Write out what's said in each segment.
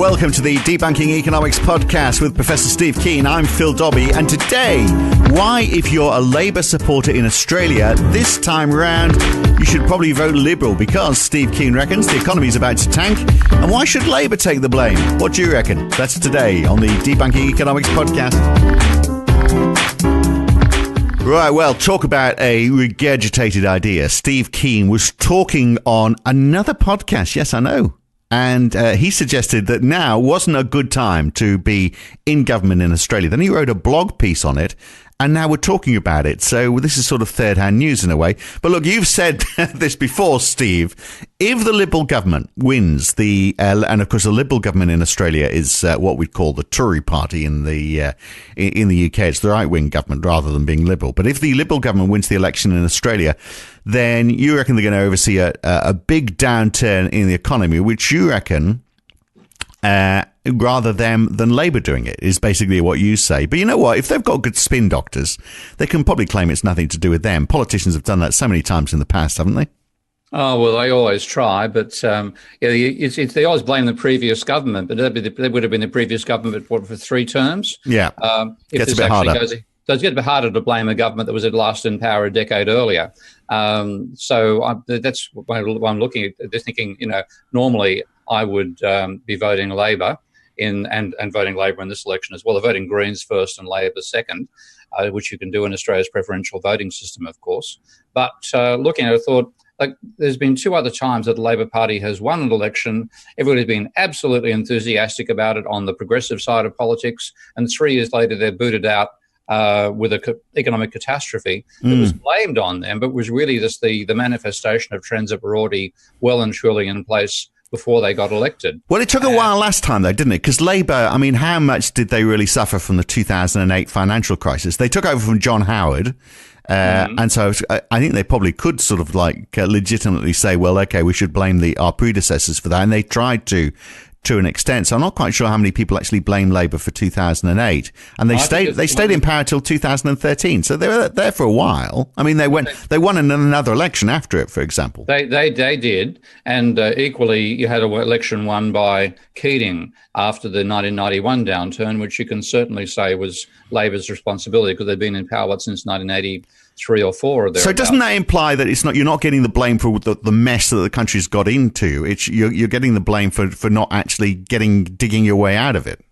welcome to the Debunking Economics podcast with Professor Steve Keen. I'm Phil Dobbie, and today, why, if you're a Labour supporter in Australia, this time round, you should probably vote Liberal, because Steve Keen reckons the economy's about to tank, and why should Labour take the blame? What do you reckon? That's today on the Debunking Economics podcast. Right, well, talk about a regurgitated idea. Steve Keen was talking on another podcast. Yes, I know. And he suggested that now wasn't a good time to be in government in Australia. Then he wrote a blog piece on it, and now we're talking about it. So this is sort of third-hand news in a way. But look, you've said this before, Steve. If the Liberal government wins and of course the Liberal government in Australia is what we'd call the Tory party in the UK. It's the right-wing government rather than being Liberal. But if the Liberal government wins the election in Australia, then you reckon they're going to oversee a big downturn in the economy, which you reckon rather than Labour doing it, is basically what you say. But you know what? If they've got good spin doctors, they can probably claim it's nothing to do with them. Politicians have done that so many times in the past, haven't they? Oh, well, they always try, but they always blame the previous government, but that would have been the previous government for 3 terms. Yeah, gets a bit harder. Does get a bit harder to blame a government that was at last in power a decade earlier. That's what I'm looking at. They're thinking, normally I would be voting Labor and voting Labor in this election as well. They're voting Greens first and Labor second, which you can do in Australia's preferential voting system, of course. But looking at it, I thought, there's been 2 other times that the Labor Party has won an election. Everybody's been absolutely enthusiastic about it on the progressive side of politics. And 3 years later, they're booted out with an economic catastrophe that was blamed on them, but was really just the manifestation of trends that were already well and truly in place before they got elected. Well, it took a while last time, though, didn't it? Because Labour, I mean, how much did they really suffer from the 2008 financial crisis? They took over from John Howard. And so I think they probably could sort of legitimately say, well, OK, we should blame our predecessors for that. And they tried to an extent. So I'm not quite sure how many people actually blame Labour for 2008. And they stayed in power till 2013. So they were there for a while. I mean, they won another election after it, for example. They did. And equally, you had an election won by Keating after the 1991 downturn, which you can certainly say was Labour's responsibility because they've been in power since 1983 or 4 or thereabouts. So doesn't that imply that you're not getting the blame for the mess that the country's got into? You're getting the blame for not actually digging your way out of it?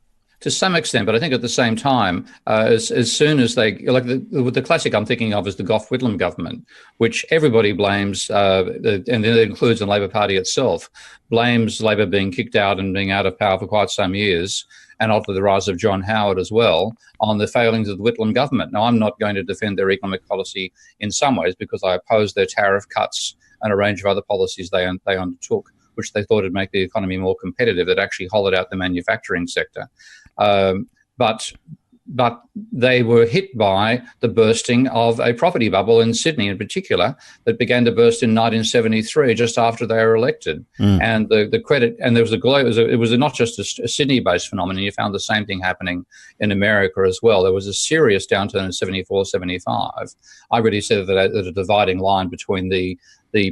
To some extent, but I think at the same time, as soon as they the classic I'm thinking of is the Gough Whitlam government, which everybody blames, and it includes the Labor Party itself, blames Labor being kicked out and being out of power for quite some years, and after the rise of John Howard as well, on the failings of the Whitlam government. Now, I'm not going to defend their economic policy in some ways because I oppose their tariff cuts and a range of other policies they undertook, which they thought would make the economy more competitive, that actually hollowed out the manufacturing sector. But they were hit by the bursting of a property bubble in Sydney in particular that began to burst in 1973, just after they were elected. And the credit, and there was it was not just a Sydney-based phenomenon. You found the same thing happening in America as well. There was a serious downturn in 74, 75. I really said that a dividing line between the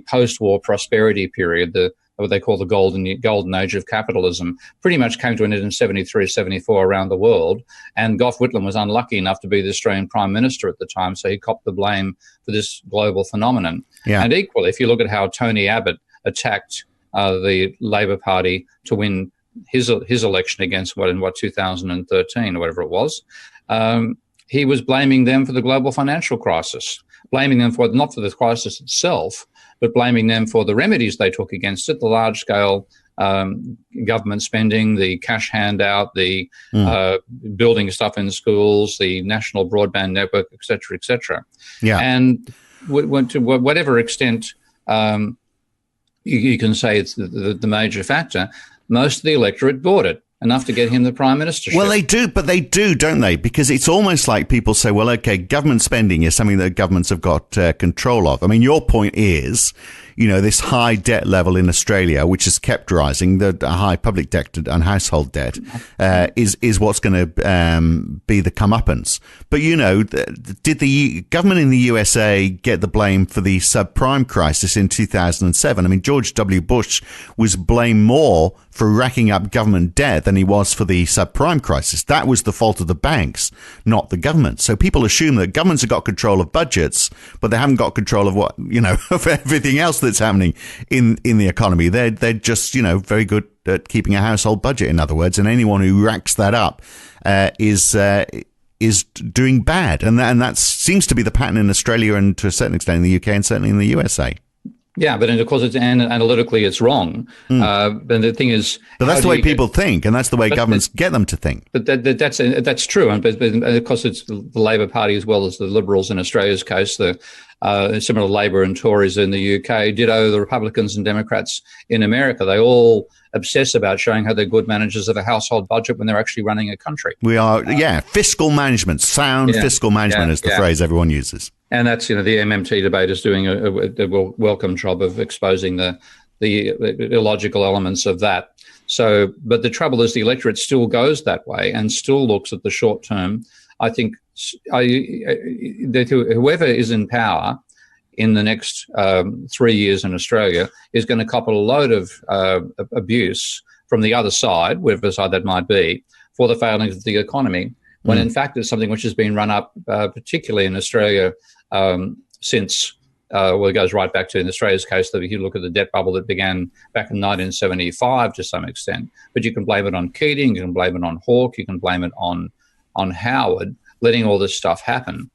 post-war prosperity period, what they call the golden age of capitalism, pretty much came to an end in 73, 74 around the world. And Gough Whitlam was unlucky enough to be the Australian Prime Minister at the time, so he copped the blame for this global phenomenon. Yeah. And equally, if you look at how Tony Abbott attacked the Labor Party to win his election against 2013 or whatever it was, he was blaming them for the global financial crisis, blaming them for not for the crisis itself, but blaming them for the remedies they took against it, the large-scale government spending, the cash handout, the building stuff in schools, the national broadband network, et cetera, et cetera. Yeah. And to whatever extent you can say it's the major factor, most of the electorate bought it. Enough to get him the prime ministership. Well, they do, don't they? Because it's almost like people say, well, okay, government spending is something that governments have got control of. I mean, your point is, this high debt level in Australia, which has kept rising, the high public debt and household debt, is what's going to be the comeuppance. But, did the government in the USA get the blame for the subprime crisis in 2007? I mean, George W. Bush was blamed more for racking up government debt than he was for the subprime crisis. That was the fault of the banks, not the government. So people assume that governments have got control of budgets, but they haven't got control of what, of everything else that's happening in the economy. They're just, very good at keeping a household budget, in other words, and anyone who racks that up is doing bad. And that seems to be the pattern in Australia and to a certain extent in the UK and certainly in the USA. Yeah, but of course, analytically, it's wrong. But the thing is, but that's the way people think, and that's the way governments get them to think. But that's true, and but of course, it's the Labor Party as well as the Liberals in Australia's case, the similar Labor and Tories in the UK, ditto the Republicans and Democrats in America. They all obsess about showing how they're good managers of a household budget when they're actually running a country. We are, fiscal management, sound fiscal management is the phrase everyone uses. And that's, the MMT debate is doing a welcome job of exposing the illogical elements of that. So, but the trouble is the electorate still goes that way and still looks at the short term. I think that whoever is in power in the next 3 years in Australia is going to cop a load of abuse from the other side, whatever side that might be, for the failings of the economy, when in fact it's something which has been run up, particularly in Australia, since, it goes right back to, in Australia's case, that if you look at the debt bubble that began back in 1975 to some extent. But you can blame it on Keating, you can blame it on Hawke, you can blame it on Howard, letting all this stuff happen.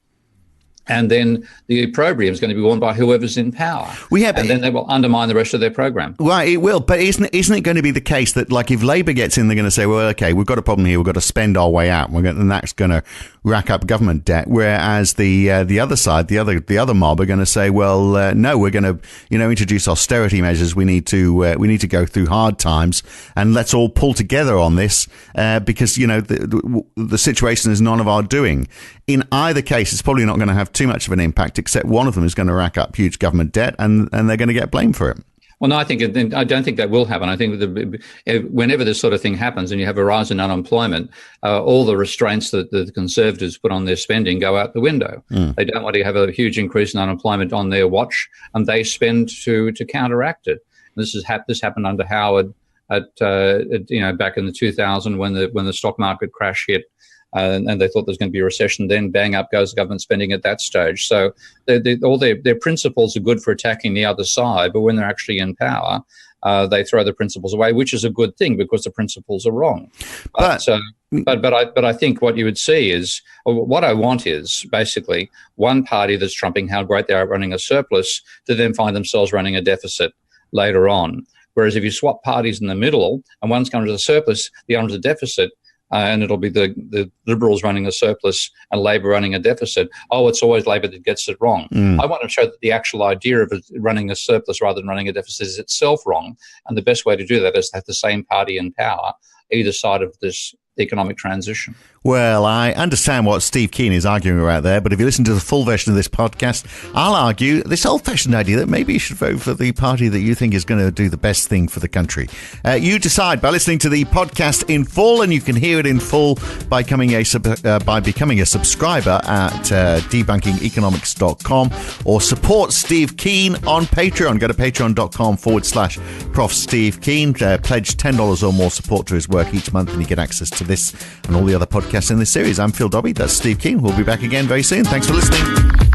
And then the opprobrium is going to be worn by whoever's in power. And then they will undermine the rest of their program. Well, it will. But isn't it going to be the case that, like, if Labour gets in, they're going to say, well, OK, we've got a problem here. We've got to spend our way out. And that's going to rack up government debt. Whereas the other side, the other mob are going to say, well, no, we're going to, introduce austerity measures. We need to go through hard times, and let's all pull together on this because, the situation is none of our doing. In either case, it's probably not going to have too much of an impact, except one of them is going to rack up huge government debt and they're going to get blamed for it. Well, no, I don't think that will happen. I think whenever this sort of thing happens and you have a rise in unemployment, all the restraints that the Conservatives put on their spending go out the window. They don't want to have a huge increase in unemployment on their watch, and they spend to counteract it. This happened under Howard back in the 2000 when the stock market crash hit. And they thought there was going to be a recession. Then bang, up goes government spending at that stage. So all their principles are good for attacking the other side, but when they're actually in power, they throw the principles away, which is a good thing because the principles are wrong. But I think what you would see is, or what I want is basically one party that's trumping how great they are running a surplus to then find themselves running a deficit later on. Whereas if you swap parties in the middle and one's going to the surplus, the other's a deficit, and it'll be the Liberals running a surplus and Labor running a deficit. Oh, it's always Labor that gets it wrong. I want to show that the actual idea of running a surplus rather than running a deficit is itself wrong. And the best way to do that is to have the same party in power either side of this economic transition. Well, I understand what Steve Keen is arguing about there, but if you listen to the full version of this podcast, I'll argue this old-fashioned idea that maybe you should vote for the party that you think is going to do the best thing for the country. You decide by listening to the podcast in full, and you can hear it in full by becoming a subscriber at debunkingeconomics.com, or support Steve Keen on Patreon. Go to patreon.com/Prof. Steve Keen. Pledge $10 or more support to his work each month, and you get access to this and all the other podcasts in this series. I'm Phil Dobbie. That's Steve Keen. We'll be back again very soon. Thanks for listening.